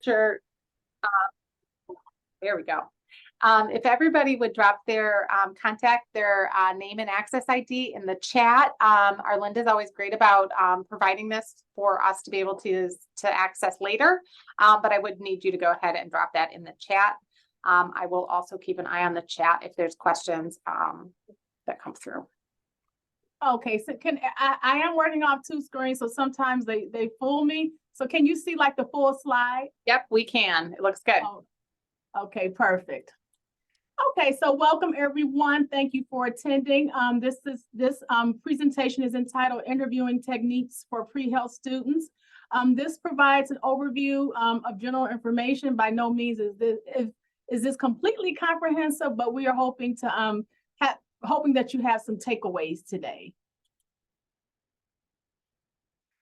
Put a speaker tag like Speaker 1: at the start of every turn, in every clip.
Speaker 1: Sure. There we go. If everybody would drop their contact, their name and access ID in the chat. Arlinda's always great about providing this for us to be able to access later. But I would need you to go ahead and drop that in the chat. I will also keep an eye on the chat if there's questions that come through.
Speaker 2: Okay, so I am working off two screens, so sometimes they fool me. So can you see like the full slide?
Speaker 1: Yep, we can. It looks good.
Speaker 2: Oh, okay, perfect. Okay, so welcome everyone. Thank you for attending. This presentation is entitled Interviewing Techniques for Pre-Health Students. This provides an overview of general information. By no means is this completely comprehensive, but we are hoping to hoping that you have some takeaways today.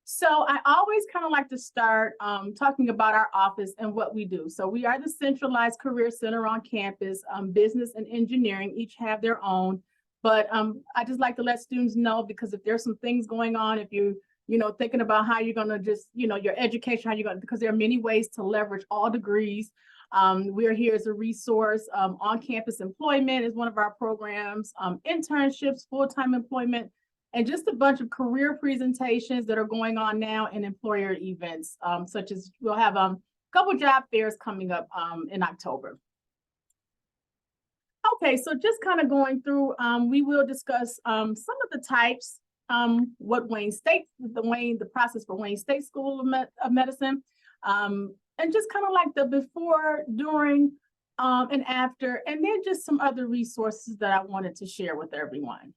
Speaker 2: So I always kind of like to start talking about our office and what we do. So we are the centralized career center on campus. Business and engineering each have their own, but I just like to let students know, because if there's some things going on, if you thinking about how you're going to just, your education, how you're going to, because there are many ways to leverage all degrees. We're here as a resource. On-campus employment is one of our programs, internships, full-time employment, and just a bunch of career presentations that are going on now in employer events, such as we'll have a couple job fairs coming up in October. Okay, so just kind of going through, we will discuss some of the types, what the process for Wayne State School of Medicine, and just kind of like the before, during, and after, and then just some other resources that I wanted to share with everyone.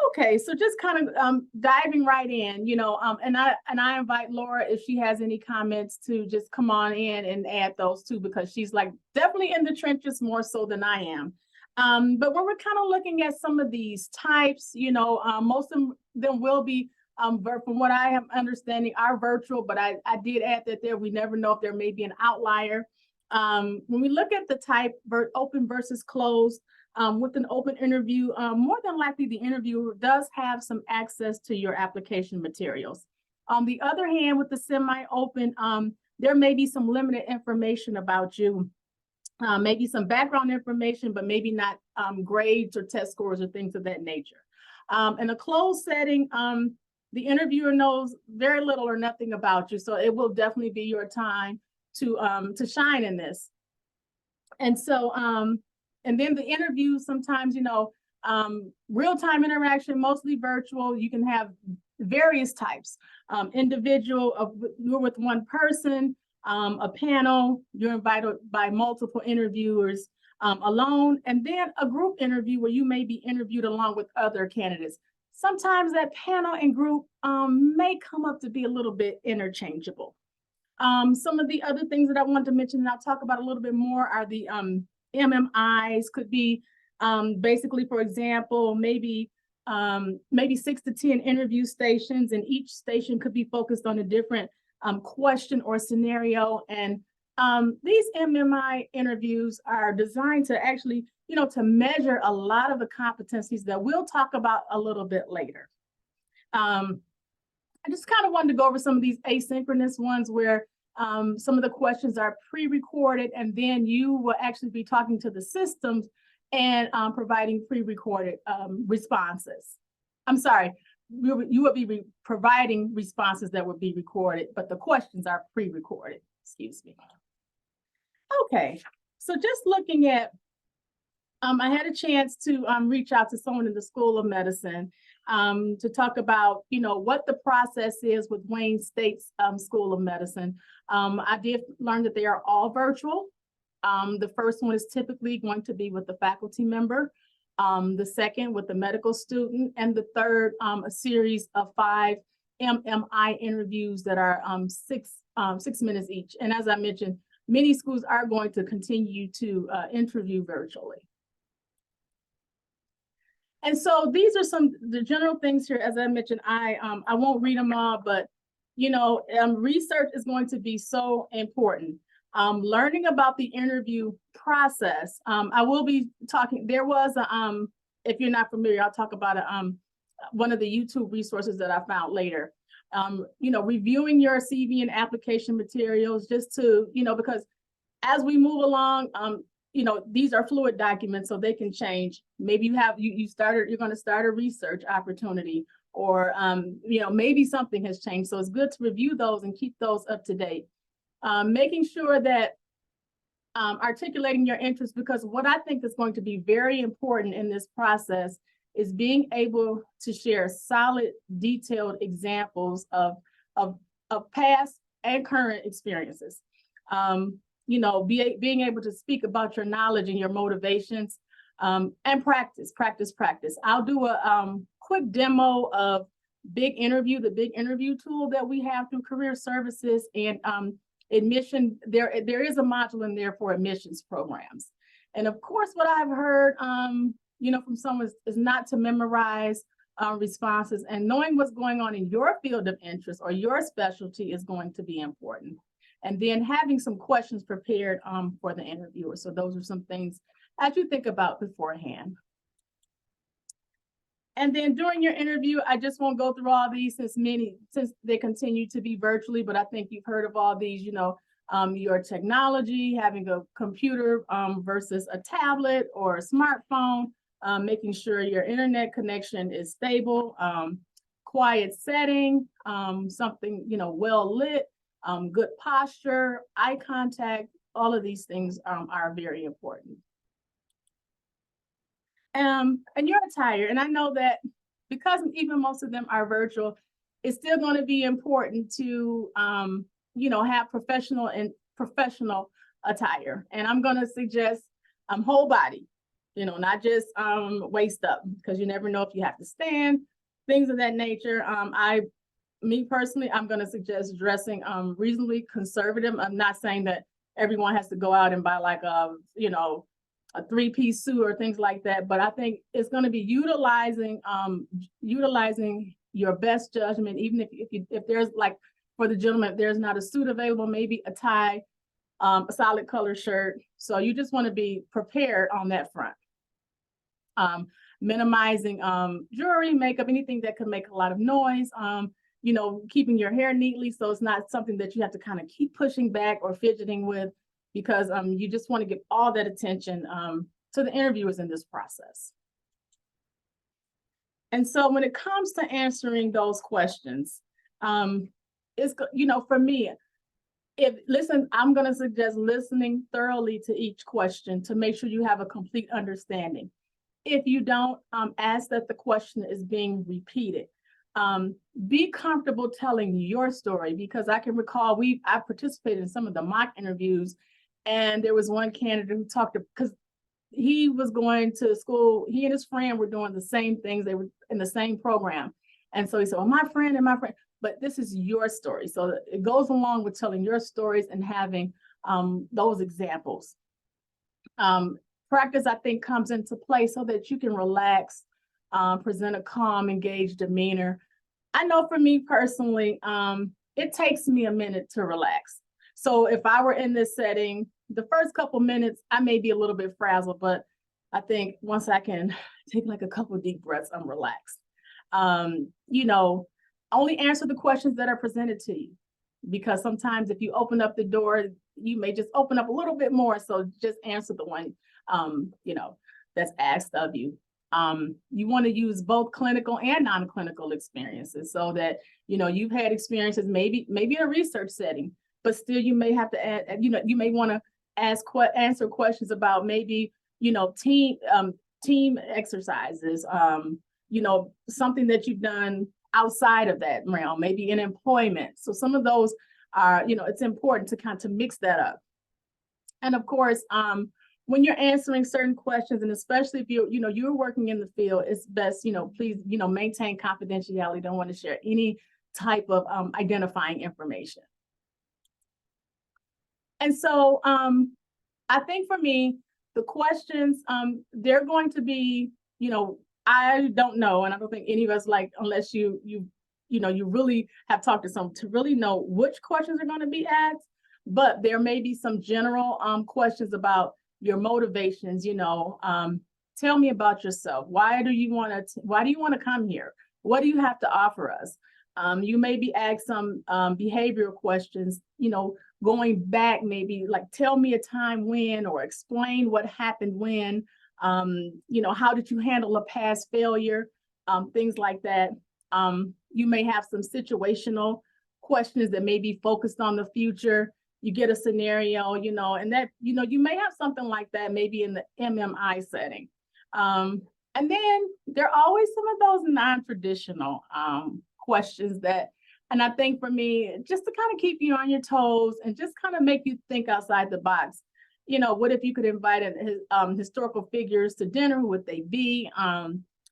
Speaker 2: Okay, so just kind of diving right in, and I invite Laura, if she has any comments, to just come on in and add those too, because she's like definitely in the trenches more so than I am. But when we're kind of looking at some of these types, most of them will be, from what I am understanding, are virtual, but I did add that we never know if there may be an outlier. When we look at the type open versus closed, with an open interview, more than likely the interviewer does have some access to your application materials. On the other hand, with the semi-open, there may be some limited information about you, maybe some background information, but maybe not grades or test scores or things of that nature. In a closed setting, the interviewer knows very little or nothing about you, so it will definitely be your time to shine in this. And so, and then the interview, sometimes, real-time interaction, mostly virtual. You can have various types, individual, you're with one person, a panel, you're invited by multiple interviewers, alone, and then a group interview where you may be interviewed along with other candidates. Sometimes that panel and group may come up to be a little bit interchangeable. Some of the other things that I want to mention, and I'll talk about a little bit more, are the MMIs. Could be basically, for example, maybe 6 to 10 interview stations, and each station could be focused on a different question or scenario. And these MMI interviews are designed to actually, to measure a lot of the competencies that we'll talk about a little bit later. I just kind of wanted to go over some of these asynchronous ones where some of the questions are pre-recorded, and then you will actually be talking to the systems and providing pre-recorded responses. I'm sorry, you will be providing responses that will be recorded, but the questions are pre-recorded, excuse me. Okay, so just looking at, I had a chance to reach out to someone in the School of Medicine to talk about, what the process is with Wayne State's School of Medicine. I did learn that they are all virtual. The first one is typically going to be with the faculty member, the second with the medical student, and the third, a series of 5 MMI interviews that are 6 minutes each. And as I mentioned, many schools are going to continue to interview virtually. And so these are the general things here. As I mentioned, I won't read them all, but research is going to be so important. Learning about the interview process. I will be talking. There was if you're not familiar, I'll talk about one of the YouTube resources that I found later. reviewing your CV and application materials just to, because as we move along, these are fluid documents, so they can change. Maybe you're going to start a research opportunity, or, maybe something has changed. So it's good to review those and keep those up to date. Making sure that articulating your interests, because what I think is going to be very important in this process is being able to share solid, detailed examples of past and current experiences. Being able to speak about your knowledge and your motivations, and practice. I'll do a quick demo of the big interview tool that we have through Career Services, and admission. There is a module in there for admissions programs. And of course, what I've heard, from someone is not to memorize responses, and knowing what's going on in your field of interest or your specialty is going to be important. And then having some questions prepared for the interviewer. So those are some things as you think about beforehand. And then during your interview, I just won't go through all these since they continue to be virtually, but I think you've heard of all these, your technology, having a computer versus a tablet or a smartphone, making sure your internet connection is stable, quiet setting, something, well lit, good posture, eye contact, all of these things are very important. And your attire, and I know that because even most of them are virtual, it's still going to be important to, have professional attire. And I'm going to suggest whole body, not just waist up, because you never know if you have to stand, things of that nature. Me personally, I'm going to suggest dressing reasonably conservative. I'm not saying that everyone has to go out and buy like a three-piece suit or things like that, but I think it's going to be utilizing your best judgment. Even if there's, like, for the gentleman, if there's not a suit available, maybe a tie, a solid color shirt. So you just want to be prepared on that front. Minimizing jewelry, makeup, anything that could make a lot of noise. Keeping your hair neatly so it's not something that you have to kind of keep pushing back or fidgeting with, because you just want to give all that attention to the interviewers in this process. And so when it comes to answering those questions, it's, for me, I'm going to suggest listening thoroughly to each question to make sure you have a complete understanding. If you don't, ask that the question is being repeated. Be comfortable telling your story, because I can recall I participated in some of the mock interviews, and there was one candidate who talked, because he was going to school, he and his friend were doing the same things, they were in the same program. And so he said, well, my friend, but this is your story. So it goes along with telling your stories and having those examples. Practice, I think, comes into play so that you can relax, present a calm, engaged demeanor. I know for me personally, it takes me a minute to relax. So if I were in this setting, the first couple minutes, I may be a little bit frazzled, but I think once I can take like a couple of deep breaths, I'm relaxed. Only answer the questions that are presented to you, because sometimes if you open up the door, you may just open up a little bit more. So just answer the one, that's asked of you. You want to use both clinical and non-clinical experiences, so that, you've had experiences, maybe in a research setting, but still you may have to add, you may want to answer questions about maybe, team exercises, something that you've done outside of that realm, maybe in employment. So some of those are, it's important to kind of mix that up. And of course, when you're answering certain questions, and especially if you're working in the field, it's best, please, maintain confidentiality. Don't want to share any type of identifying information. And so I think for me, the questions, they're going to be, I don't know, and I don't think any of us, unless you really have talked to someone to really know which questions are going to be asked, but there may be some general questions about your motivations. Tell me about yourself. Why do you want to come here? What do you have to offer us? You may be asked some behavioral questions, going back, maybe like tell me a time when, or explain what happened when, how did you handle a past failure, things like that. You may have some situational questions that may be focused on the future. You get a scenario, and that, you may have something like that maybe in the MMI setting. And then there are always some of those non-traditional questions that, and I think for me, just to kind of keep you on your toes and just kind of make you think outside the box. What if you could invite historical figures to dinner? Who would they be?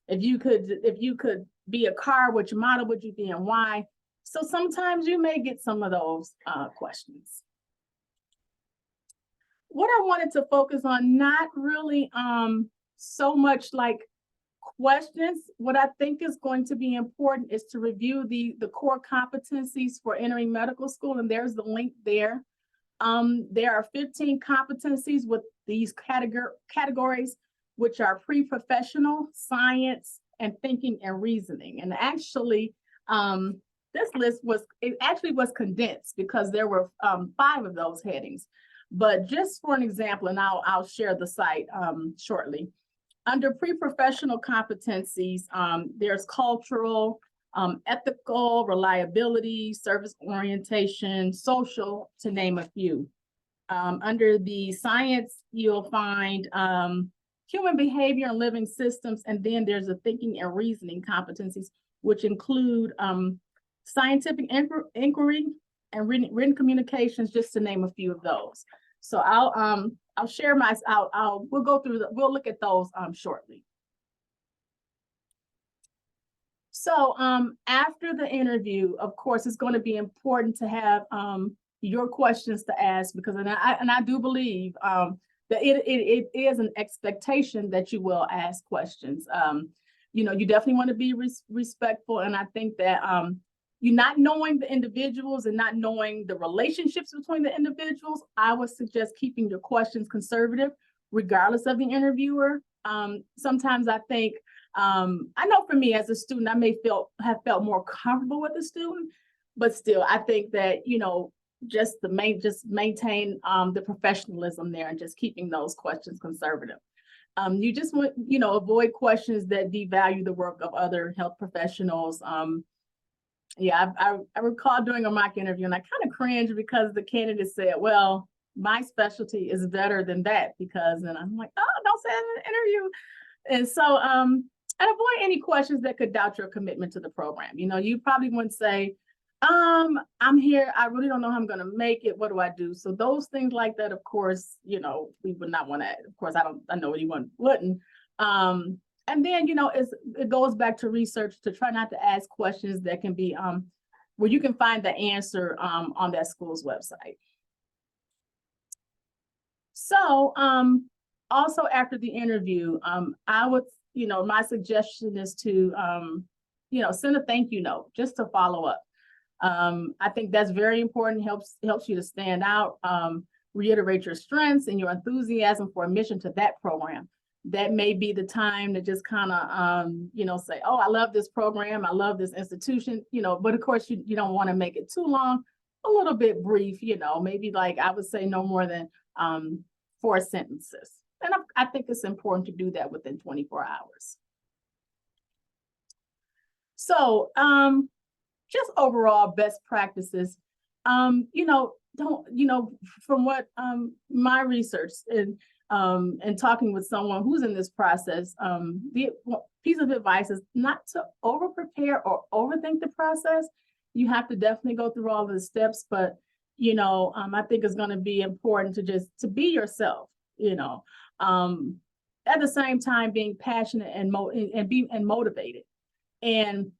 Speaker 2: If you could be a car, which model would you be and why? So sometimes you may get some of those questions. What I wanted to focus on, not really so much like questions. What I think is going to be important is to review the core competencies for entering medical school, and there's the link there. There are 15 competencies with these categories, which are pre-professional, science, and thinking and reasoning. And actually, this list was condensed because there were 5 of those headings. But just for an example, and I'll share the site shortly. Under pre-professional competencies, there's cultural, ethical, reliability, service orientation, social, to name a few. Under the science, you'll find human behavior and living systems, and then there's the thinking and reasoning competencies, which include scientific inquiry and written communications, just to name a few of those. So I'll share we'll go through we'll look at those shortly. So after the interview, of course, it's going to be important to have your questions to ask, because I do believe that it is an expectation that you will ask questions. You definitely want to be respectful, and I think that you're not knowing the individuals and not knowing the relationships between the individuals, I would suggest keeping your questions conservative, regardless of the interviewer. Sometimes I think, I know for me as a student, I may have felt more comfortable with the student, but still, I think that, just maintain the professionalism there and just keeping those questions conservative. You just want, avoid questions that devalue the work of other health professionals. Yeah, I recall doing a mock interview and I kind of cringed because the candidate said, well, my specialty is better than that, because, and I'm like, oh, don't say that in an interview. And so, and avoid any questions that could doubt your commitment to the program. You probably wouldn't say, I'm here, I really don't know how I'm going to make it. What do I do? So those things like that, of course, we would not want to, of course, I know anyone wouldn't. And then, it goes back to research to try not to ask questions that can be, where you can find the answer on that school's website. So also after the interview, I would, my suggestion is to, send a thank you note just to follow up. I think that's very important, helps you to stand out, reiterate your strengths and your enthusiasm for admission to that program. That may be the time to just kind of, say, oh, I love this program, I love this institution, but of course you don't want to make it too long, a little bit brief, maybe like I would say no more than 4 sentences. And I think it's important to do that within 24 hours. So just overall best practices, from what my research and talking with someone who's in this process, the piece of advice is not to over prepare or overthink the process. You have to definitely go through all of the steps, but I think it's going to be important to be yourself, at the same time being passionate and motivated, and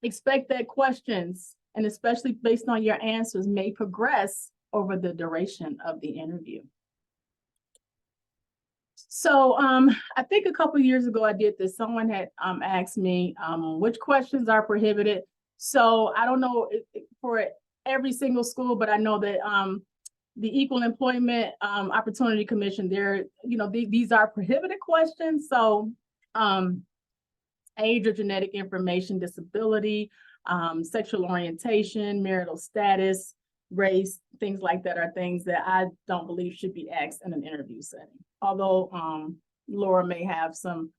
Speaker 2: expect that questions, and especially based on your answers, may progress over the duration of the interview. So I think a couple of years ago I did this. Someone had asked me which questions are prohibited. So I don't know for every single school, but I know that the Equal Employment Opportunity Commission, these are prohibited questions. So age or genetic information, disability, sexual orientation, marital status, race, things like that are things that I don't believe should be asked in an interview setting. Although Laura may have some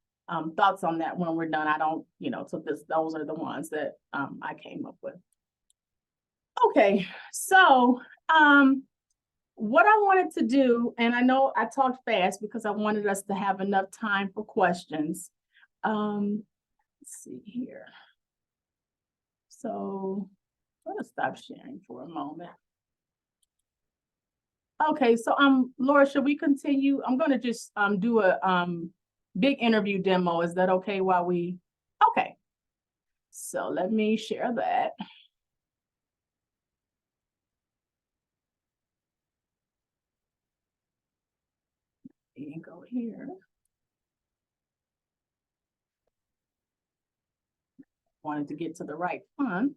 Speaker 2: thoughts on that when we're done. I don't, so those are the ones that I came up with. Okay, so what I wanted to do, and I know I talked fast because I wanted us to have enough time for questions. Let's see here. So I'm gonna stop sharing for a moment. Okay, so Laura, should we continue? I'm gonna just do a big interview demo. Is that okay while we, okay. So let me share that. And go here. Wanted to get to the right font.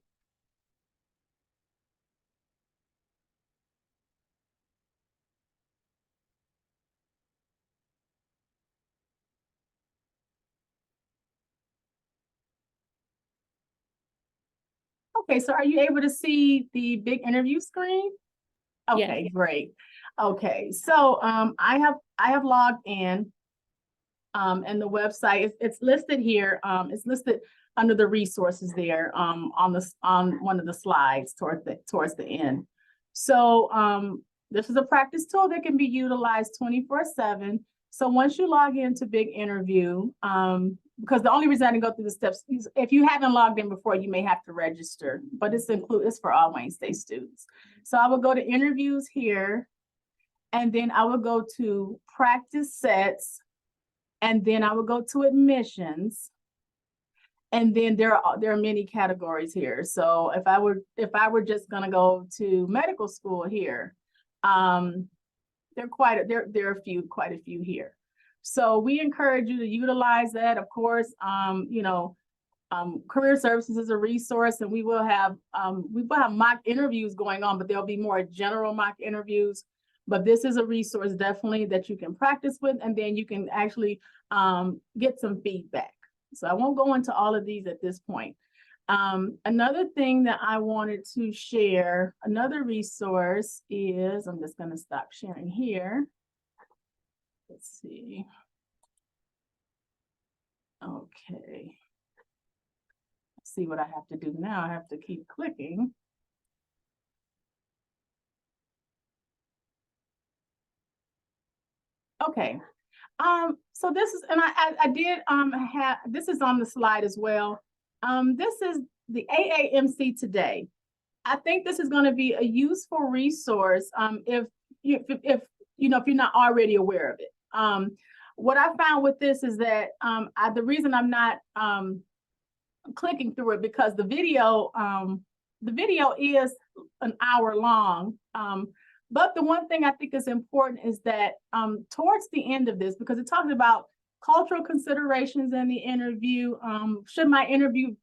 Speaker 2: Okay, so are you able to see the big interview screen? Okay, yes. Great. Okay, so I have logged in, and the website it's listed here. It's listed under the resources there on one of the slides towards the end. So this is a practice tool that can be utilized 24/7. So once you log into Big Interview, because the only reason I didn't go through the steps is if you haven't logged in before, you may have to register, but it's for all Wayne State students. So I will go to interviews here, and then I will go to practice sets, and then I will go to admissions. And then there are many categories here. So if I were just gonna go to medical school here, there are quite a few here. So we encourage you to utilize that. Of course, Career Services is a resource, and we will have mock interviews going on, but there'll be more general mock interviews. But this is a resource definitely that you can practice with, and then you can actually get some feedback. So I won't go into all of these at this point. Another thing that I wanted to share, another resource is, I'm just going to stop sharing here. Let's see. Okay. Let's see what I have to do now. I have to keep clicking. Okay. So this is, and I did have, this is on the slide as well. This is the AAMC Today. I think this is going to be a useful resource if you're not already aware of it. What I found with this is that the reason I'm not clicking through it because the video is an hour long. But the one thing I think is important is that towards the end of this, because it talks about cultural considerations in the interview, should my interview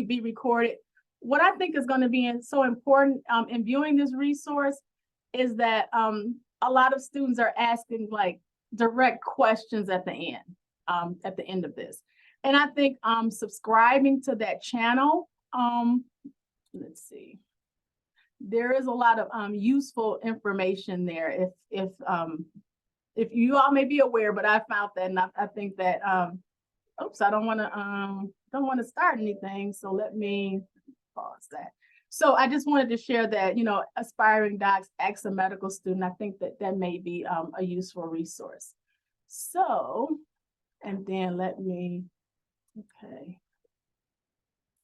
Speaker 2: be recorded? What I think is going to be so important in viewing this resource is that a lot of students are asking like direct questions at the end of this. And I think subscribing to that channel, let's see. There is a lot of useful information there. If you all may be aware, but I found that, and I think that oops, I don't want to start anything. So let me pause that. So I just wanted to share that, aspiring docs, ex a medical student. I think that may be a useful resource. So, and then let me, okay,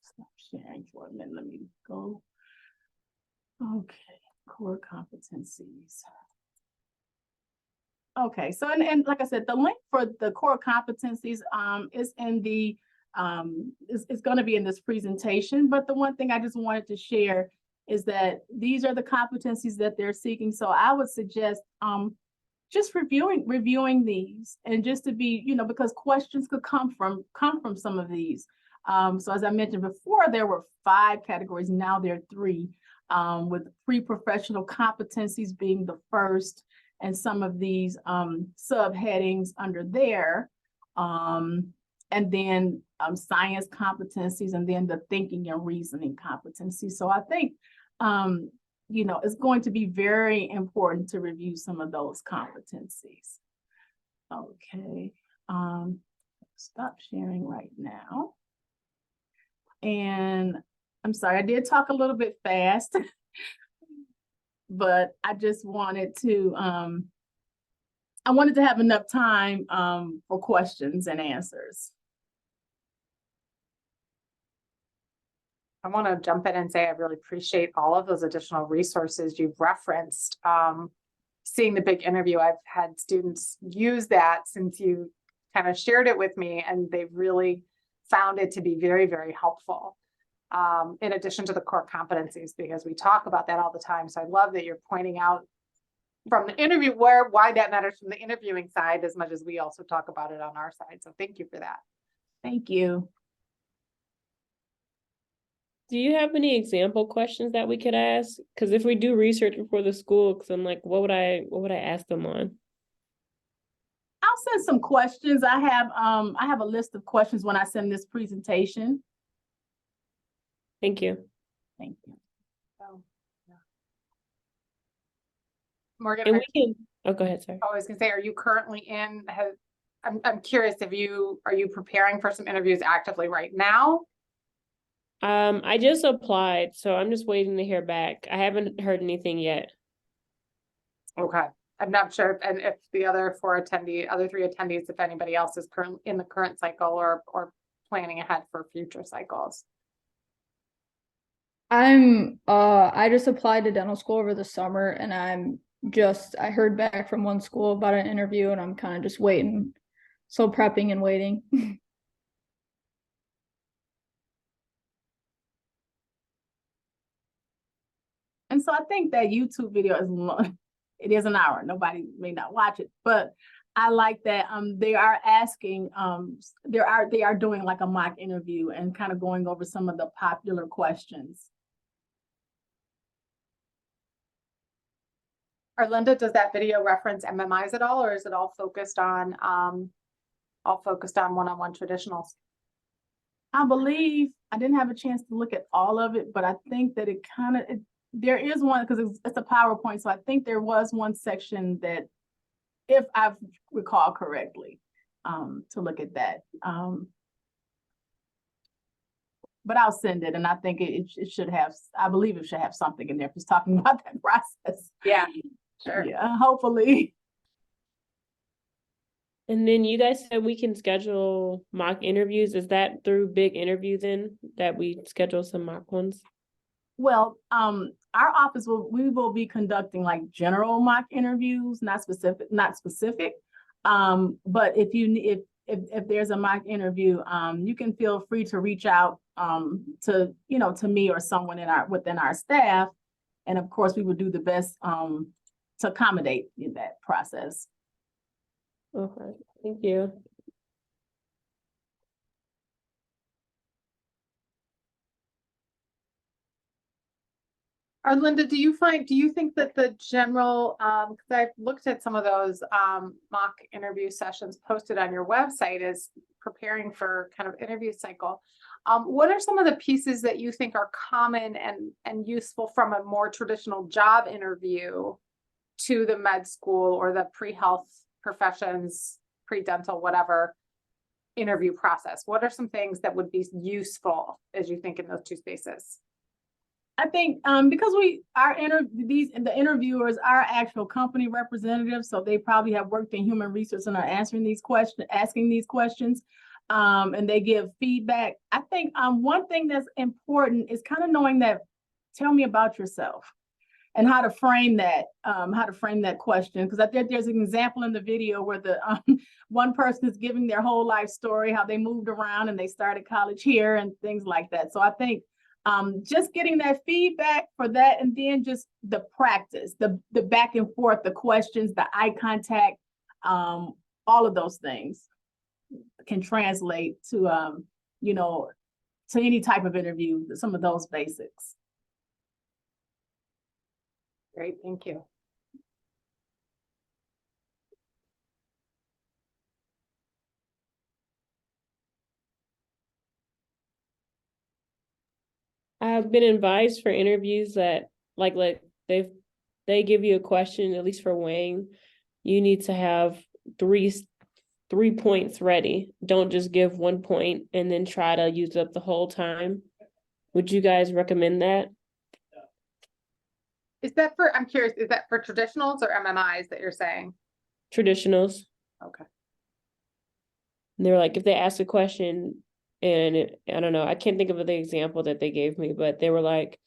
Speaker 2: stop sharing for a minute. Let me go. Okay, core competencies. Okay, so and like I said, the link for the core competencies is in the is going to be in this presentation. But the one thing I just wanted to share is that these are the competencies that they're seeking. So I would suggest just reviewing these, and just to be, because questions could come from some of these. So as I mentioned before, there were 5 categories. Now there are 3. With pre-professional competencies being the first, and some of these subheadings under there. and then science competencies, and then the thinking and reasoning competencies. So I think, you know, it's going to be very important to review some of those competencies. Okay, stop sharing right now. And I'm sorry, I did talk a little bit fast, but I just wanted to, I wanted to have enough time for questions and answers.
Speaker 1: I want to jump in and say I really appreciate all of those additional resources you've referenced. Seeing the big interview, I've had students use that since you kind of shared it with me, and they really found it to be very, very helpful. In addition to the core competencies, because we talk about that all the time. So I love that you're pointing out from the interview why that matters from the interviewing side as much as we also talk about it on our side. So thank you for that.
Speaker 2: Thank you.
Speaker 3: Do you have any example questions that we could ask? Because if we do research before the school, because I'm like, what would I ask them on?
Speaker 2: I'll send some questions. I have a list of questions when I send this presentation.
Speaker 3: Thank you.
Speaker 2: Thank you.
Speaker 1: So, yeah. Morgan,
Speaker 3: And we can, oh, go ahead, sorry.
Speaker 1: I was gonna say, are you currently I'm curious if are you preparing for some interviews actively right now?
Speaker 3: I just applied, so I'm just waiting to hear back. I haven't heard anything yet.
Speaker 1: Okay. I'm not sure if the other three attendees, if anybody else is in the current cycle or planning ahead for future cycles.
Speaker 4: I just applied to dental school over the summer, and I heard back from one school about an interview, and I'm kind of just waiting. So prepping and waiting.
Speaker 2: And so I think that YouTube video is long. It is an hour. Nobody may not watch it, but I like that they are asking, they are doing like a mock interview and kind of going over some of the popular questions.
Speaker 1: Arlinda, does that video reference MMIs at all, or is it all focused on one-on-one traditionals?
Speaker 2: I believe I didn't have a chance to look at all of it, but I think that there is one, because it's a PowerPoint. So I think there was one section that, if I recall correctly, to look at that. But I'll send it, and I think it should have, I believe it should have something in there if it's talking about that process.
Speaker 1: Yeah, sure.
Speaker 2: Yeah, hopefully.
Speaker 3: And then you guys said we can schedule mock interviews. Is that through Big Interview then that we schedule some mock ones?
Speaker 2: Well, our office we will be conducting like general mock interviews, not specific. But if there's a mock interview, you can feel free to reach out to me or someone within our staff, and of course we would do the best to accommodate in that process.
Speaker 3: Okay, thank you.
Speaker 1: Arlinda, do you think that the general, because I've looked at some of those mock interview sessions posted on your website as preparing for kind of interview cycle. What are some of the pieces that you think are common and useful from a more traditional job interview to the med school or the pre-health professions, pre-dental, whatever interview process? What are some things that would be useful as you think in those two spaces?
Speaker 2: I think because the interviewers are actual company representatives, so they probably have worked in human resources and are asking these questions, and they give feedback. I think one thing that's important is kind of knowing that, tell me about yourself, and how to frame that question. Because I think there's an example in the video where the one person is giving their whole life story, how they moved around and they started college here and things like that. So I think just getting that feedback for that, and then just the practice, the back and forth, the questions, the eye contact, all of those things can translate to to any type of interview, some of those basics.
Speaker 1: Great, thank you.
Speaker 3: have been advised for interviews that like they give you a question, at least for weighing, you need to have three points ready. Don't just give 1 point and then try to use up the whole time. Would you guys recommend that?
Speaker 1: Is that for, I'm curious, is that for traditionals or MMIs that you're saying?
Speaker 3: Traditionals.
Speaker 1: Okay.
Speaker 3: And they're like, if they ask a question and I don't know, I can't think of the example that they gave me, but they were like,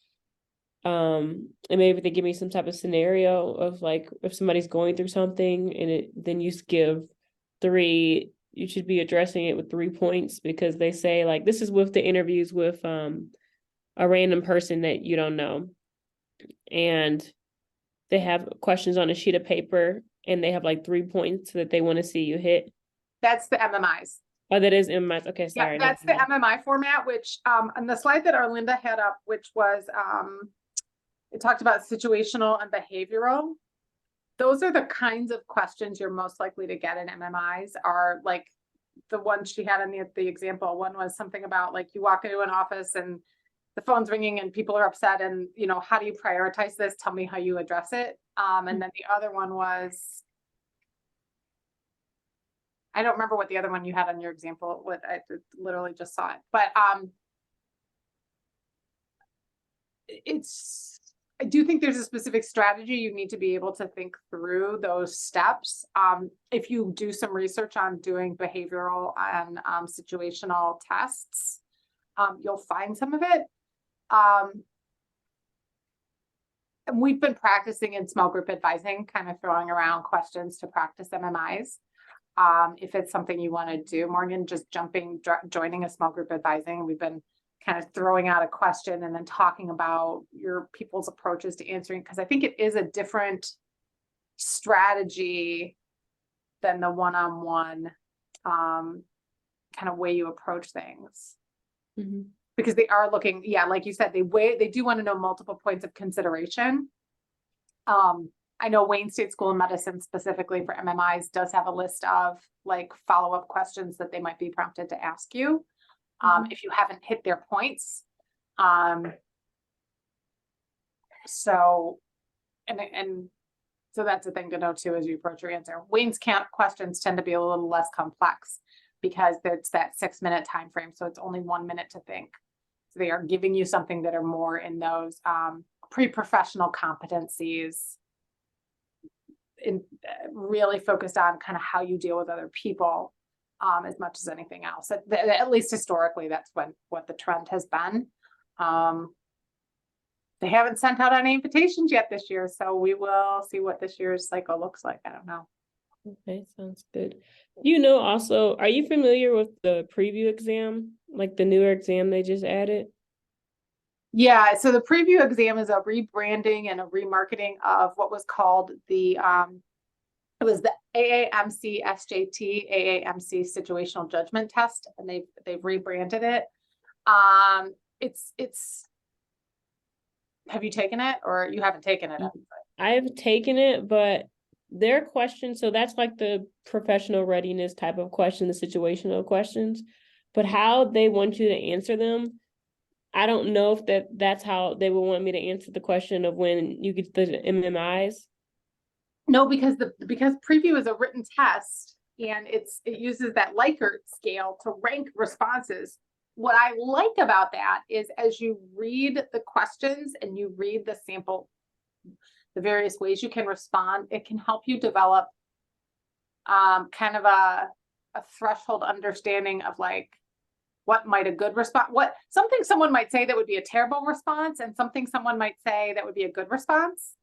Speaker 3: and maybe they give me some type of scenario of like, if somebody's going through something and then you give 3, you should be addressing it with 3 points, because they say like, this is with the interviews with, a random person that you don't know. And they have questions on a sheet of paper and they have like 3 points that they want to see you hit.
Speaker 1: That's the MMIs.
Speaker 3: Oh, that is MMIs. Okay, sorry.
Speaker 1: Yeah, that's the MMI format, which on the slide that Arlinda had up, which was it talked about situational and behavioral. Those are the kinds of questions you're most likely to get in MMIs, are like the ones she had in the example. One was something about like you walk into an office and the phone's ringing and people are upset, and you know, how do you prioritize this? Tell me how you address it. And then the other one was, I don't remember what the other one you had on your example, what I literally just saw it, but I do think there's a specific strategy. You need to be able to think through those steps. If you do some research on doing behavioral and situational tests, you'll find some of it. And we've been practicing in small group advising, kind of throwing around questions to practice MMIs. If it's something you want to do, Morgan, just joining a small group advising, we've been kind of throwing out a question and then talking about your people's approaches to answering, because I think it is a different strategy than the one-on-one kind of way you approach things.
Speaker 3: Mm-hmm.
Speaker 1: Because they are looking, yeah, like you said, they do want to know multiple points of consideration. I know Wayne State School of Medicine specifically for MMIs does have a list of like follow-up questions that they might be prompted to ask you. If you haven't hit their points. So that's a thing to know too, as you approach your answer. Wayne's questions tend to be a little less complex because it's that 6-minute time frame. So it's only 1 minute to think. So they are giving you something that are more in those pre-professional competencies, really focused on kind of how you deal with other people. As much as anything else, at least historically, that's what the trend has been. They haven't sent out any invitations yet this year, so we will see what this year's cycle looks like. I don't know.
Speaker 3: Okay, sounds good. You know, also, are you familiar with the preview exam, like the newer exam they just added?
Speaker 1: Yeah, so the preview exam is a rebranding and a remarketing of what was called the it was the AAMC SJT, AAMC Situational Judgment Test, and they've rebranded it. It's have you taken it, or you haven't taken it?
Speaker 3: I've taken it, but their questions, so that's like the professional readiness type of question, the situational questions, but how they want you to answer them, I don't know if that's how they would want me to answer the question of when you get the MMIs.
Speaker 1: No, because preview is a written test and it uses that Likert scale to rank responses. What I like about that is as you read the questions and you read the sample, the various ways you can respond, it can help you develop kind of a threshold understanding of like what might a good response, what something someone might say that would be a terrible response and something someone might say that would be a good response.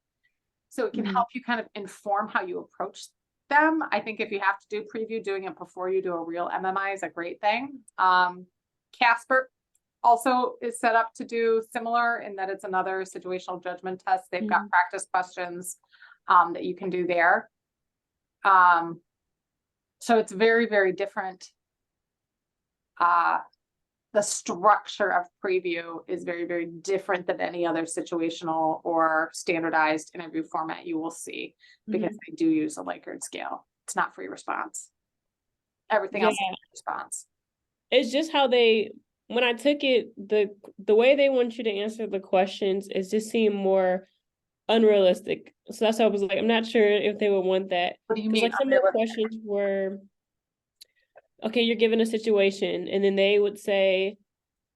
Speaker 1: So it can help you kind of inform how you approach them. I think if you have to do preview, doing it before you do a real MMI is a great thing. Casper also is set up to do similar in that it's another situational judgment test. They've got practice questions that you can do there. So it's very, very different. The structure of preview is very, very different than any other situational or standardized interview format you will see because they do use a Likert scale. It's not free response. Everything else is free response.
Speaker 3: It's just how they when I took it, the way they want you to answer the questions is just seem more unrealistic. So that's why I was like, I'm not sure if they would want that.
Speaker 1: What do you
Speaker 3: 'Cause
Speaker 1: mean?
Speaker 3: like some of the questions were, okay, you're given a situation, and then they would say,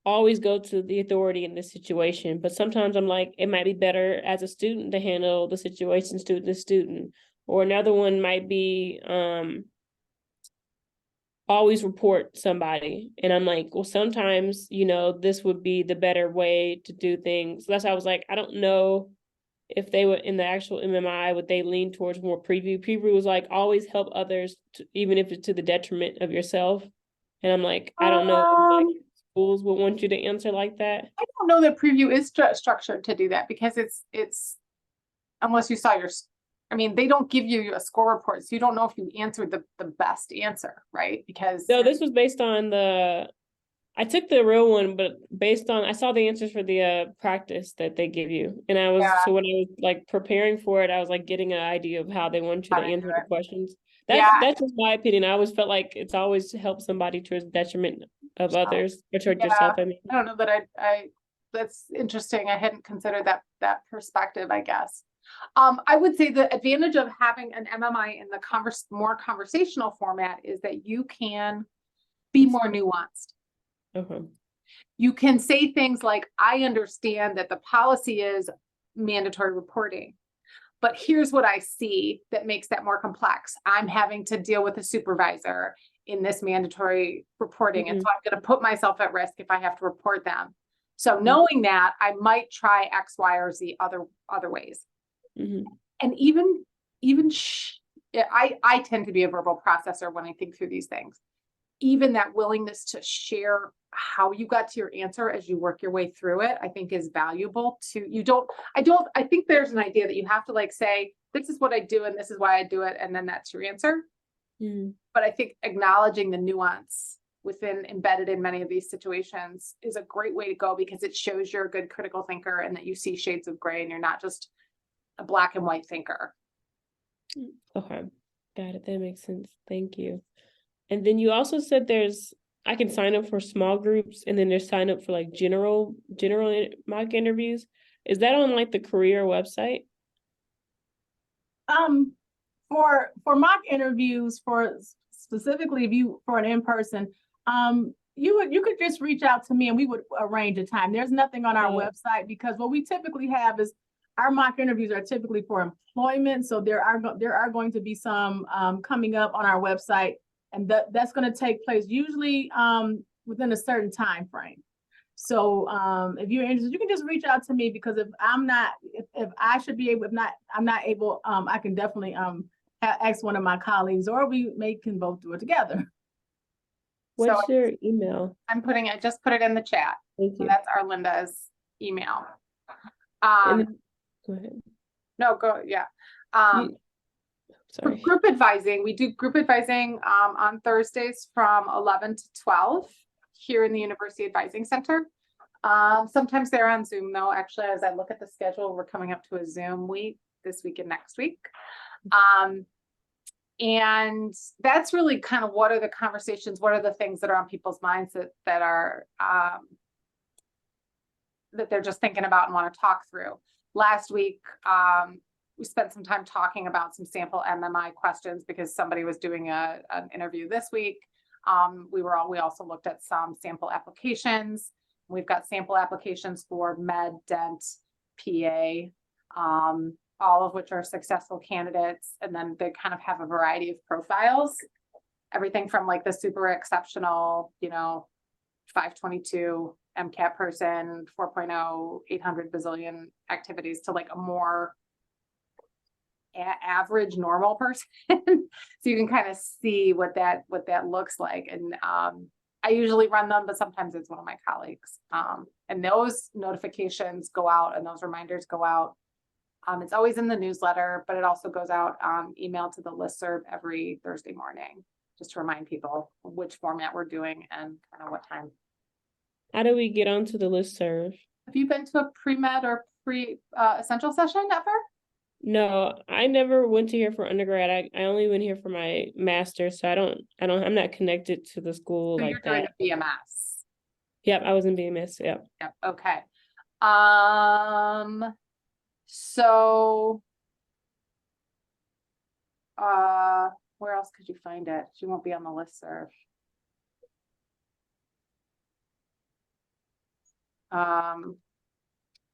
Speaker 3: always go to the authority in this situation. But sometimes I'm like, it might be better as a student to handle the situation student to student. Or another one might be always report somebody. And I'm like, well, sometimes, this would be the better way to do things. That's why I was like, I don't know if they would in the actual MMI, would they lean towards more preview? Preview was like always help others, even if it's to the detriment of yourself. And I'm like, I don't know if like schools would want you to answer like that.
Speaker 1: I don't know that preview is structured to do that because it's unless you saw I mean, they don't give you a score report, so you don't know if you answered the best answer, right? Because
Speaker 3: No, this was based on I took the real one, but based on, I saw the answers for the practice that they give you. And so when I was like preparing for it, I was like getting an idea of how they want you to answer the questions. That's just my opinion. I always felt like it's always to help somebody towards the detriment of others or towards yourself. I mean,
Speaker 1: I don't know that I that's interesting. I hadn't considered that perspective, I guess. I would say the advantage of having an MMI in the more conversational format is that you can be more nuanced. You can say things like, I understand that the policy is mandatory reporting, but here's what I see that makes that more complex. I'm having to deal with a supervisor in this mandatory reporting. And so I'm going to put myself at risk if I have to report them. So knowing that, I might try X, Y, or Z other ways. And even I tend to be a verbal processor when I think through these things. Even that willingness to share how you got to your answer as you work your way through it, I think is valuable to I think there's an idea that you have to like say, this is what I do and this is why I do it. And then that's your answer. But I think acknowledging the nuance embedded in many of these situations is a great way to go because it shows you're a good critical thinker and that you see shades of gray and you're not just a black and white thinker.
Speaker 3: Okay, got it. That makes sense. Thank you. And then you also said I can sign up for small groups and then there's sign up for like general mock interviews. Is that on like the career website?
Speaker 2: For mock interviews, for specifically for an in-person, you could just reach out to me and we would arrange a time. There's nothing on our website because what we typically have is our mock interviews are typically for employment. So there are going to be some coming up on our website, and that's going to take place usually within a certain time frame. So if you're interested, you can just reach out to me because if I'm not able, I can definitely ask one of my colleagues, or we can both do it together.
Speaker 3: What's your email?
Speaker 1: I just put it in the chat.
Speaker 3: Thank you.
Speaker 1: So that's Arlinda's email.
Speaker 3: Go ahead.
Speaker 1: No, go, yeah. For
Speaker 3: Sorry.
Speaker 1: group advising, we do group advising on Thursdays from 11 to 12 here in the University Advising Center. Sometimes they're on Zoom though. Actually, as I look at the schedule, we're coming up to a Zoom week this week and next week. And that's really kind of what are the conversations, what are the things that are on people's minds that are that they're just thinking about and want to talk through. Last week, we spent some time talking about some sample MMI questions because somebody was doing an interview this week. We also looked at some sample applications. We've got sample applications for med, dent, PA, all of which are successful candidates. And then they kind of have a variety of profiles, everything from like the super exceptional, 522 MCAT person, 4.0, 800 bazillion activities to like a more average normal person. So you can kind of see what that looks like. And I usually run them, but sometimes it's one of my colleagues. And those notifications go out and those reminders go out. It's always in the newsletter, but it also goes out email to the listserv every Thursday morning, just to remind people which format we're doing and kind of what time.
Speaker 3: How do we get onto the listserv?
Speaker 1: Have you been to a pre-med or essential session ever?
Speaker 3: No, I never went to here for undergrad. I only went here for my master's, so I'm not connected to the school
Speaker 1: So
Speaker 3: like
Speaker 1: you're doing
Speaker 3: that.
Speaker 1: a BMS.
Speaker 3: Yep, I was in BMS, yep.
Speaker 1: Yep, okay. So where else could you find it? She won't be on the listserv.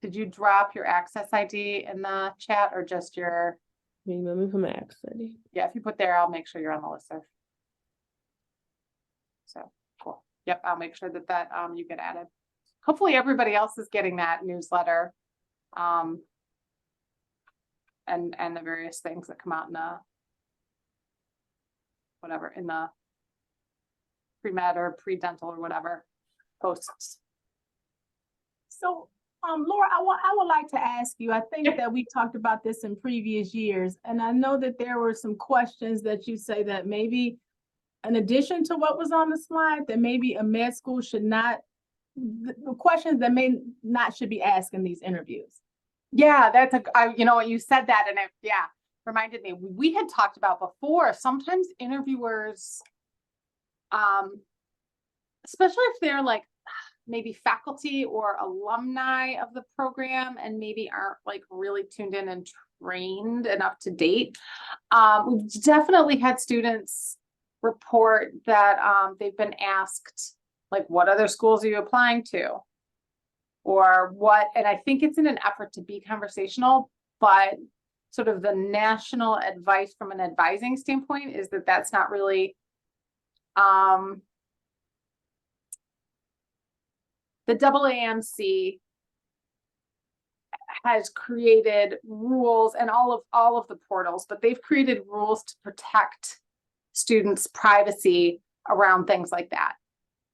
Speaker 1: Did you drop your access ID in the chat or just your,
Speaker 3: Let me put my access ID.
Speaker 1: yeah, if you put there, I'll make sure you're on the listserv. So, cool. Yep, I'll make sure that you get added. Hopefully everybody else is getting that newsletter. And the various things that come out in the whatever, in the pre-med or pre-dental or whatever posts.
Speaker 2: So, Laura, I would like to ask you, I think that we talked about this in previous years, and I know that there were some questions that you say that maybe in addition to what was on the slide, that maybe a med school should not, the questions that may not should be asked in these interviews.
Speaker 1: Yeah, you know what, you said that and it, yeah, reminded me, we had talked about before, sometimes interviewers, especially if they're like maybe faculty or alumni of the program and maybe aren't like really tuned in and trained and up to date. We've definitely had students report that they've been asked, like, what other schools are you applying to? Or what, and I think it's in an effort to be conversational, but sort of the national advice from an advising standpoint is that that's not really, the AAMC has created rules and all of the portals, but they've created rules to protect students' privacy around things like that.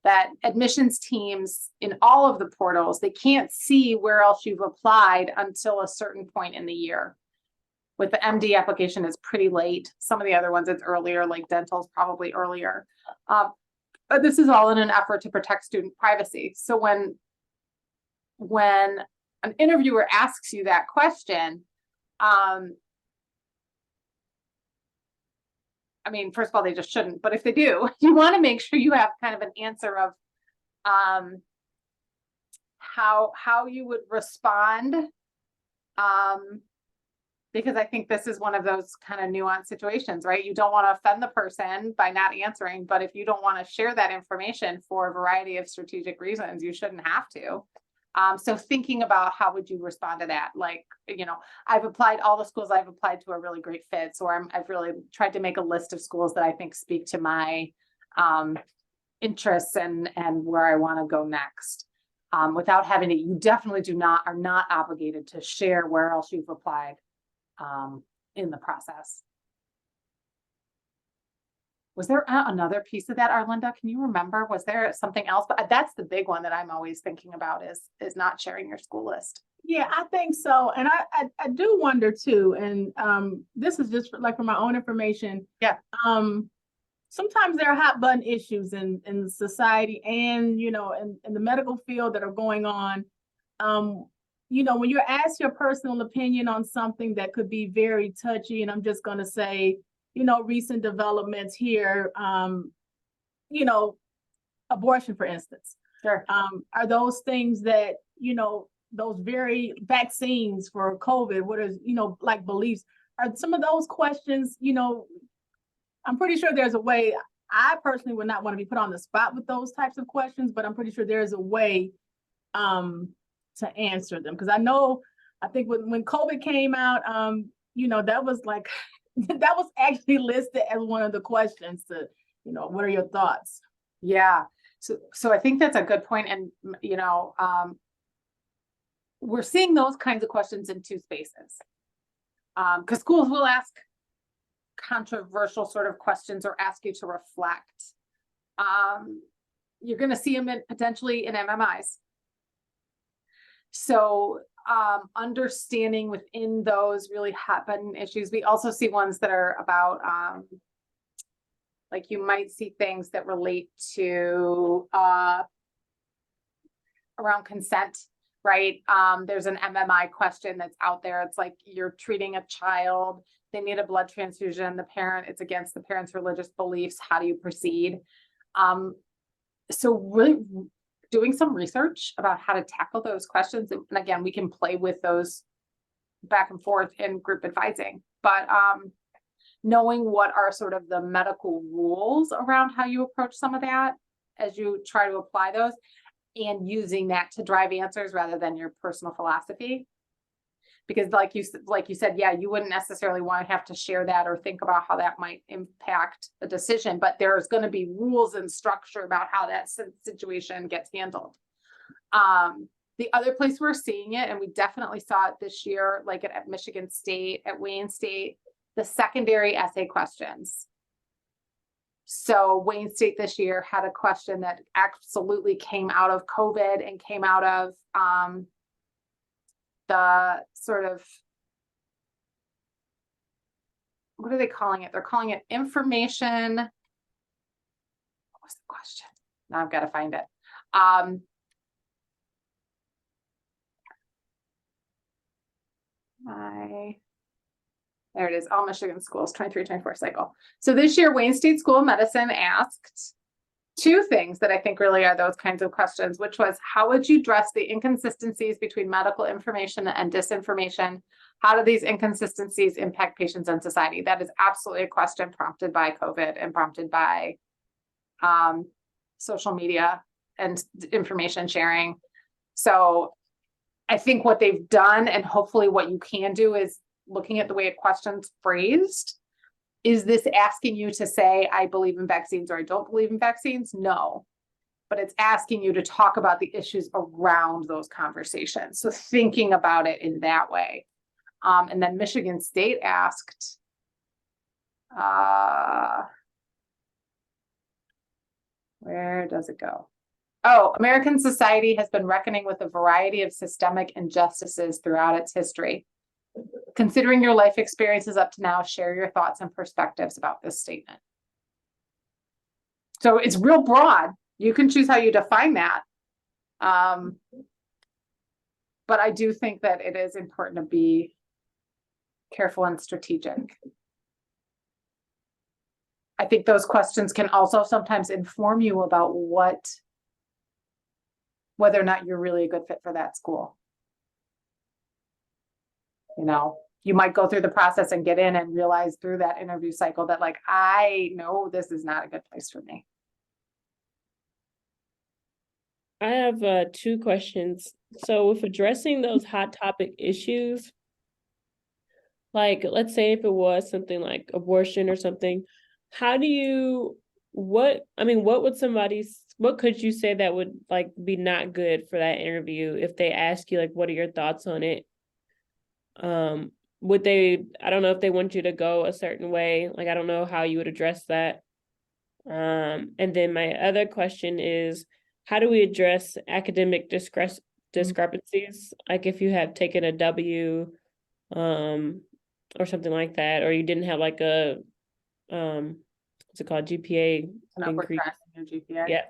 Speaker 1: That admissions teams in all of the portals, they can't see where else you've applied until a certain point in the year. With the MD application, it's pretty late. Some of the other ones, it's earlier, like dental's probably earlier. But this is all in an effort to protect student privacy. So when an interviewer asks you that question, I mean, first of all, they just shouldn't, but if they do, you want to make sure you have kind of an answer of how you would respond. Because I think this is one of those kind of nuanced situations, right? You don't want to offend the person by not answering, but if you don't want to share that information for a variety of strategic reasons, you shouldn't have to. So thinking about how would you respond to that? Like, you know, I've applied, all the schools I've applied to are really great fits, or I've really tried to make a list of schools that I think speak to my interests and where I want to go next. Without having to, you definitely are not obligated to share where else you've applied in the process. Was there another piece of that, Arlinda? Can you remember? Was there something else? But that's the big one that I'm always thinking about is not sharing your school list.
Speaker 2: Yeah, I think so. And I do wonder too, and this is just like for my own information.
Speaker 1: Yeah.
Speaker 2: Sometimes there are hot button issues in society and, you know, in the medical field that are going on. You know, when you're asked your personal opinion on something that could be very touchy, and I'm just going to say, you know, recent developments here, you know, abortion, for instance.
Speaker 1: Sure.
Speaker 2: Are those things that, you know, those very vaccines for COVID, what is, you know, like beliefs, are some of those questions, you know, I'm pretty sure there's a way. I personally would not want to be put on the spot with those types of questions, but I'm pretty sure there's a way to answer them. Because I think when COVID came out, you know, that was like, that was actually listed as one of the questions to, you know, what are your thoughts?
Speaker 1: Yeah. So I think that's a good point. And, you know, we're seeing those kinds of questions in two spaces. Because schools will ask controversial sort of questions or ask you to reflect. You're going to see them potentially in MMIs. So understanding within those really hot button issues, we also see ones that are about, like you might see things that relate to around consent, right? There's an MMI question that's out there. It's like you're treating a child, they need a blood transfusion, it's against the parent's religious beliefs. How do you proceed? So really doing some research about how to tackle those questions. And again, we can play with those back and forth in group advising, but knowing what are sort of the medical rules around how you approach some of that as you try to apply those, and using that to drive answers rather than your personal philosophy. Because like you said, yeah, you wouldn't necessarily want to have to share that or think about how that might impact a decision, but there's going to be rules and structure about how that situation gets handled. The other place we're seeing it, and we definitely saw it this year, like at Michigan State, at Wayne State, the secondary essay questions. So Wayne State this year had a question that absolutely came out of COVID and came out of the sort of, what are they calling it? They're calling it information. What was the question? Now I've got to find it. There it is. All Michigan schools, 23-24 cycle. So this year, Wayne State School of Medicine asked two things that I think really are those kinds of questions, which was, how would you address the inconsistencies between medical information and disinformation? How do these inconsistencies impact patients and society? That is absolutely a question prompted by COVID and prompted by social media and information sharing. So I think what they've done, and hopefully what you can do, is looking at the way a question's phrased. Is this asking you to say, I believe in vaccines or I don't believe in vaccines? No, but it's asking you to talk about the issues around those conversations. So thinking about it in that way. And then Michigan State asked, where does it go? Oh, American society has been reckoning with a variety of systemic injustices throughout its history. Considering your life experiences up to now, share your thoughts and perspectives about this statement. So it's real broad. You can choose how you define that. But I do think that it is important to be careful and strategic. I think those questions can also sometimes inform you about whether or not you're really a good fit for that school. You know, you might go through the process and get in and realize through that interview cycle that, like, I know this is not a good place for me.
Speaker 3: I have two questions. So with addressing those hot topic issues, like, let's say if it was something like abortion or something, what could you say that would like be not good for that interview if they ask you, like, what are your thoughts on it? I don't know if they want you to go a certain way, like, I don't know how you would address that. And then my other question is, how do we address academic discrepancies? Like if you have taken a W, or something like that, or you didn't have like a, what's it called, GPA increase?
Speaker 1: GPA.
Speaker 3: Yeah,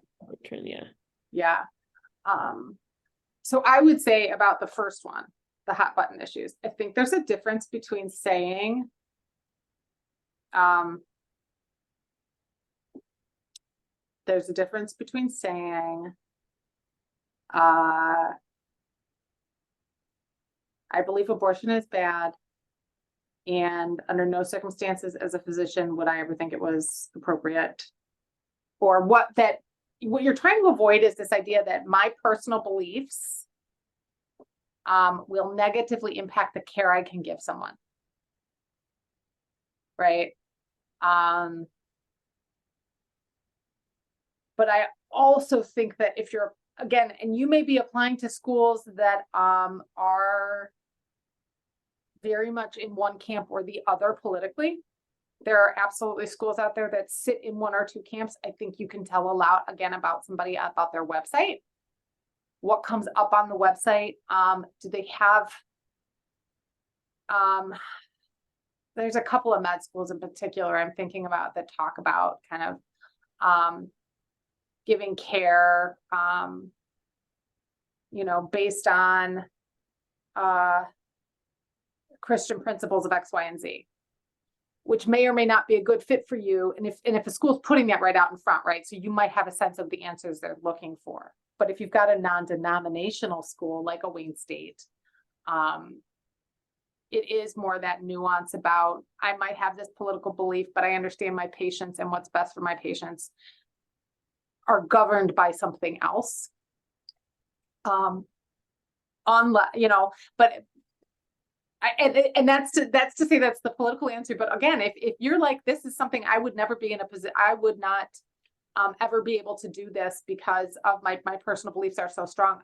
Speaker 3: trend, yeah.
Speaker 1: Yeah. So I would say about the first one, the hot button issues, I think there's a difference between saying, I believe abortion is bad, and under no circumstances as a physician would I ever think it was appropriate. Or what you're trying to avoid is this idea that my personal beliefs will negatively impact the care I can give someone. Right. But I also think that if you're, again, and you may be applying to schools that are very much in one camp or the other politically. There are absolutely schools out there that sit in one or two camps. I think you can tell a lot, again, about somebody, about their website. What comes up on the website? Do they have, there's a couple of med schools in particular I'm thinking about that talk about kind of giving care, based on Christian principles of X, Y, and Z, which may or may not be a good fit for you. And if a school's putting that right out in front, right? So you might have a sense of the answers they're looking for. But if you've got a non-denominational school like a Wayne State, it is more that nuance about, I might have this political belief, but I understand my patients and what's best for my patients are governed by something else. But and that's to say that's the political answer. But again, if you're like, this is something I would never be in a position, I would not ever be able to do this because of my personal beliefs are so strong.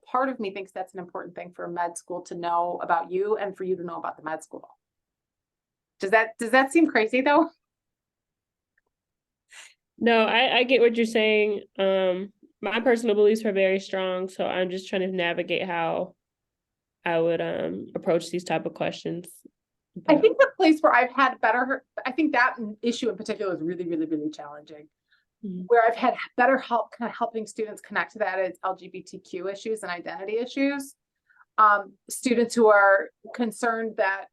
Speaker 1: Part of me thinks that's an important thing for a med school to know about you and for you to know about the med school. Does that seem crazy though?
Speaker 3: No, I get what you're saying. My personal beliefs are very strong, so I'm just trying to navigate how I would approach these type of questions.
Speaker 1: I think the place where I've had better, I think that issue in particular is really, really, really challenging. Where I've had better help kind of helping students connect to that is LGBTQ issues and identity issues. Students who are concerned that,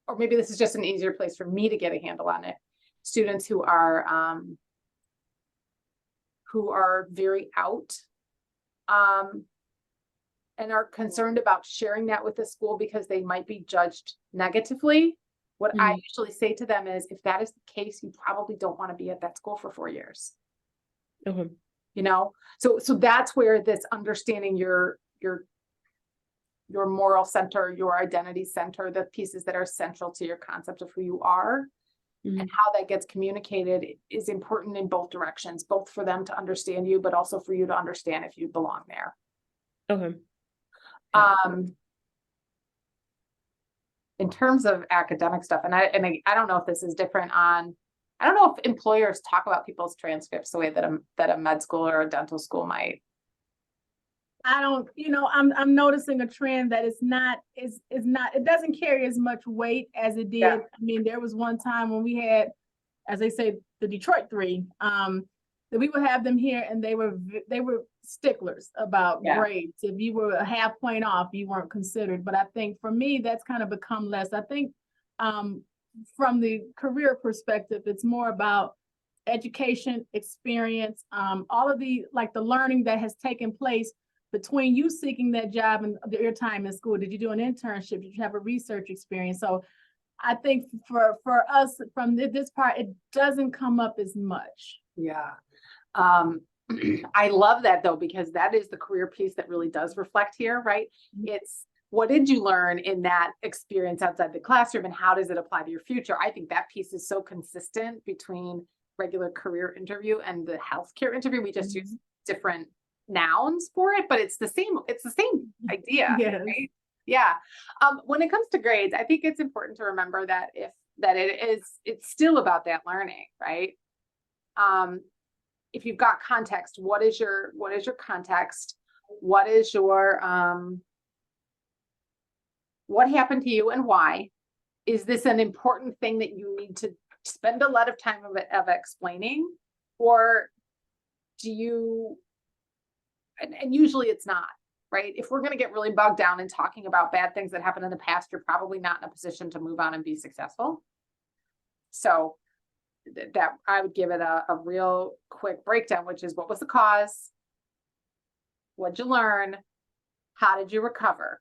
Speaker 1: or maybe this is just an easier place for me to get a handle on it. Students who are very out, and are concerned about sharing that with the school because they might be judged negatively. What I usually say to them is, if that is the case, you probably don't want to be at that school for 4 years.
Speaker 3: Okay.
Speaker 1: You know, so that's where this understanding your moral center, your identity center, the pieces that are central to your concept of who you are and how that gets communicated is important in both directions, both for them to understand you, but also for you to understand if you belong there.
Speaker 3: Okay.
Speaker 1: In terms of academic stuff, and I don't know if this is different I don't know if employers talk about people's transcripts the way that a med school or a dental school might.
Speaker 2: I don't, I'm noticing a trend that it doesn't carry as much weight as it did.
Speaker 1: Yeah.
Speaker 2: I mean, there was one time when we had, as they say, the Detroit Three, that we would have them here and they were sticklers about grades. If you were a half point off, you weren't considered. But I think for me, that's kind of become less. I think from the career perspective, it's more about education, experience, all of the learning that has taken place between you seeking that job and your time in school. Did you do an internship? Did you have a research experience? So I think for us from this part, it doesn't come up as much.
Speaker 1: Yeah. I love that though, because that is the career piece that really does reflect here, right? It's what did you learn in that experience outside the classroom and how does it apply to your future? I think that piece is so consistent between regular career interview and the healthcare interview. We just use different nouns for it, but it's the same idea.
Speaker 2: Yes.
Speaker 1: Right? Yeah. When it comes to grades, I think it's important to remember that it's still about that learning, right? If you've got context, what is your context? What is your what happened to you and why? Is this an important thing that you need to spend a lot of time of explaining, or do you? And usually it's not, right? If we're going to get really bogged down in talking about bad things that happened in the past, you're probably not in a position to move on and be successful. So that I would give it a real quick breakdown, which is what was the cause? What'd you learn? How did you recover?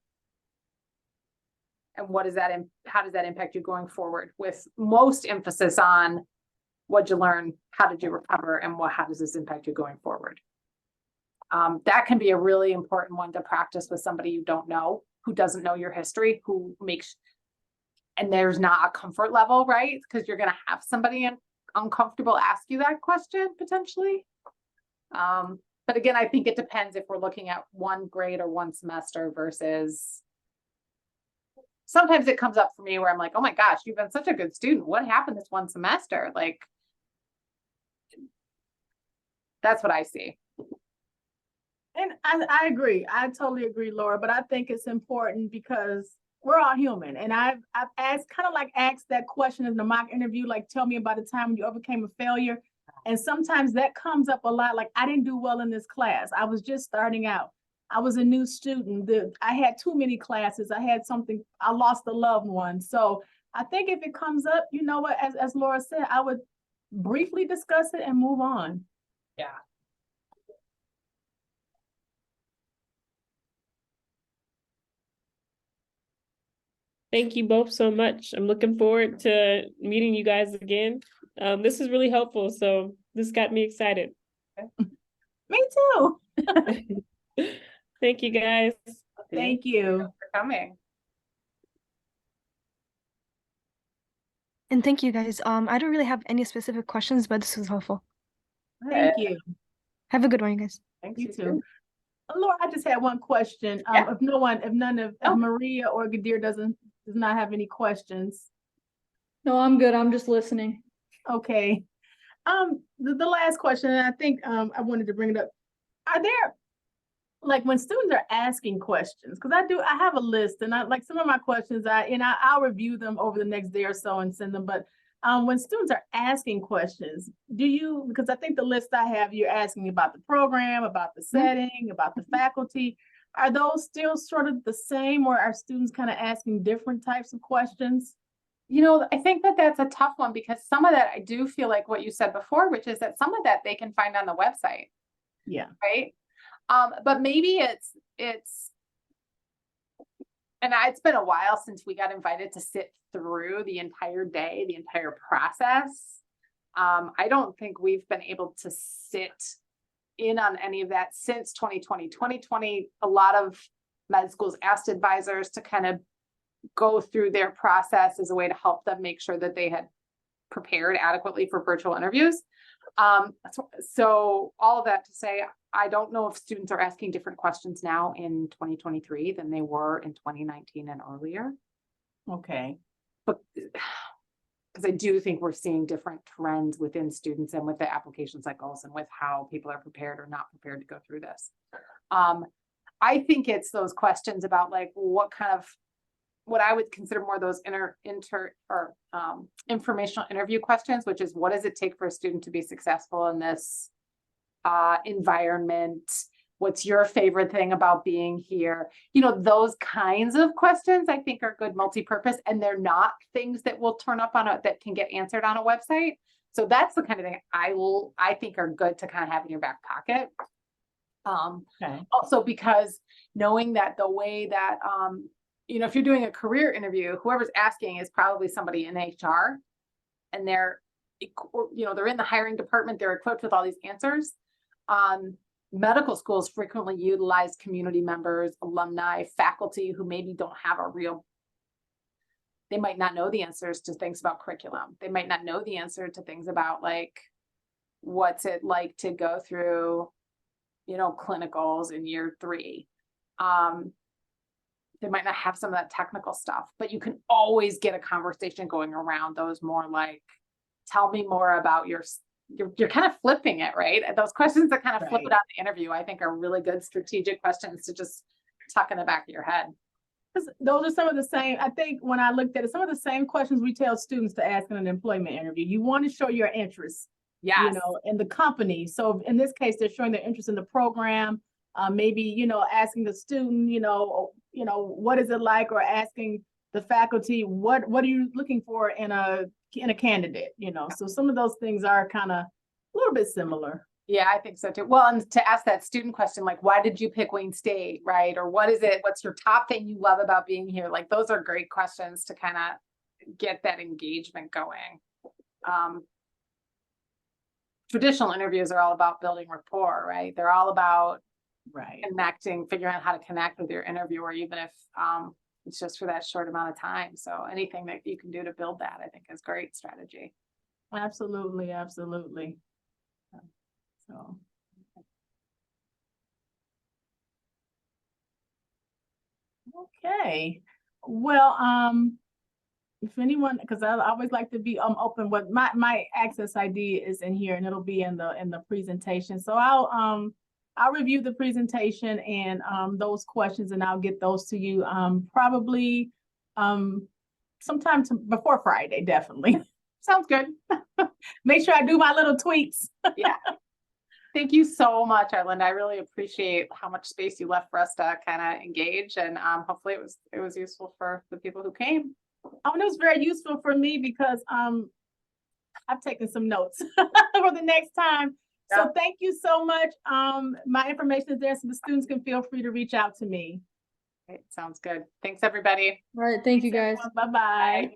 Speaker 1: And how does that impact you going forward, with most emphasis on what'd you learn? How did you recover? And how does this impact you going forward? That can be a really important one to practice with somebody you don't know, who doesn't know your history, and there's not a comfort level, right? Because you're going to have somebody uncomfortable ask you that question potentially. But again, I think it depends if we're looking at one grade or one semester versus, sometimes it comes up for me where I'm like, oh my gosh, you've been such a good student. What happened this one semester? Like, that's what I see.
Speaker 2: And I agree. I totally agree, Laura, but I think it's important because we're all human. And I've asked that question in the mock interview, like, tell me about a time when you overcame a failure. And sometimes that comes up a lot. Like, I didn't do well in this class. I was just starting out. I was a new student. I had too many classes. I lost a loved one. So I think if it comes up, you know what, as Laura said, I would briefly discuss it and move on.
Speaker 1: Yeah.
Speaker 3: Thank you both so much. I'm looking forward to meeting you guys again. This is really helpful, so this got me excited.
Speaker 2: Me too.
Speaker 3: Thank you, guys.
Speaker 2: Thank you.
Speaker 1: For coming.
Speaker 5: And thank you guys. I don't really have any specific questions, but this was helpful.
Speaker 2: Thank you.
Speaker 5: Have a good one, you guys.
Speaker 1: Thanks,
Speaker 2: You too. Laura, I just had one question.
Speaker 1: Yeah.
Speaker 2: If Maria or Gadir does not have any questions.
Speaker 4: No, I'm good. I'm just listening.
Speaker 2: Okay. The last question, and I think I wanted to bring it up. Are there, like, when students are asking questions, because I have a list, and I like some of my questions, I'll review them over the next day or so and send them. But when students are asking questions, because I think the list I have, you're asking about the program, about the setting, about the faculty. Are those still sort of the same, or are students kind of asking different types of questions?
Speaker 1: You know, I think that that's a tough one, because some of that, I do feel like what you said before, which is that some of that they can find on the website.
Speaker 2: Yeah.
Speaker 1: Right. But maybe it's been a while since we got invited to sit through the entire day, the entire process. I don't think we've been able to sit in on any of that since 2020. 2020, a lot of med schools asked advisors to kind of go through their process as a way to help them make sure that they had prepared adequately for virtual interviews. So all of that to say, I don't know if students are asking different questions now in 2023 than they were in 2019 and earlier.
Speaker 2: Okay.
Speaker 1: But because I do think we're seeing different trends within students and with the application cycles and with how people are prepared or not prepared to go through this. I think it's those questions about like what I would consider more those informational interview questions, which is, what does it take for a student to be successful in this environment? What's your favorite thing about being here? You know, those kinds of questions I think are good multi-purpose, and they're not things that will turn up that can get answered on a website. So that's the kind of thing I think are good to kind of have in your back pocket.
Speaker 2: Okay.
Speaker 1: Also, because knowing that the way that you know, if you're doing a career interview, whoever's asking is probably somebody in HR, and they're in the hiring department, they're equipped with all these answers. Medical schools frequently utilize community members, alumni, faculty who maybe don't have they might not know the answers to things about curriculum. They might not know the answer to things about like, what's it like to go through, clinicals in year 3. They might not have some of that technical stuff, but you can always get a conversation going around those more like, tell me more about you're kind of flipping it, right? Those questions that kind of flip it on the interview, I think are really good strategic questions to just tuck in the back of your head.
Speaker 2: Those are some of the same, I think when I looked at it, some of the same questions we tell students to ask in an employment interview. You want to show your interest,
Speaker 1: yes,
Speaker 2: in the company. So in this case, they're showing their interest in the program. Maybe, asking the student, what is it like, or asking the faculty, what are you looking for in a candidate, So some of those things are kind of a little bit similar.
Speaker 1: Yeah, I think so too. Well, and to ask that student question, like, why did you pick Wayne State, right? Or what's your top thing you love about being here? Like, those are great questions to kind of get that engagement going. Traditional interviews are all about building rapport, right? They're all about connecting, figuring out how to connect with your interviewer, even if it's just for that short amount of time. So anything that you can do to build that, I think, is great strategy.
Speaker 2: Absolutely. So. Okay. Well, if anyone, because I always like to be open, with my access ID is in here, and it'll be in the presentation. So I'll review the presentation and those questions, and I'll get those to you probably sometime before Friday, definitely.
Speaker 1: Sounds good.
Speaker 2: Make sure I do my little tweaks.
Speaker 1: Yeah. Thank you so much, Arlinda. I really appreciate how much space you left for us to kind of engage, and hopefully it was useful for the people who came.
Speaker 2: Oh, and it was very useful for me because I've taken some notes for the next time. So thank you so much. My information is there, so the students can feel free to reach out to me.
Speaker 1: Right, sounds good. Thanks, everybody.
Speaker 4: All right, thank you guys.
Speaker 2: Bye-bye.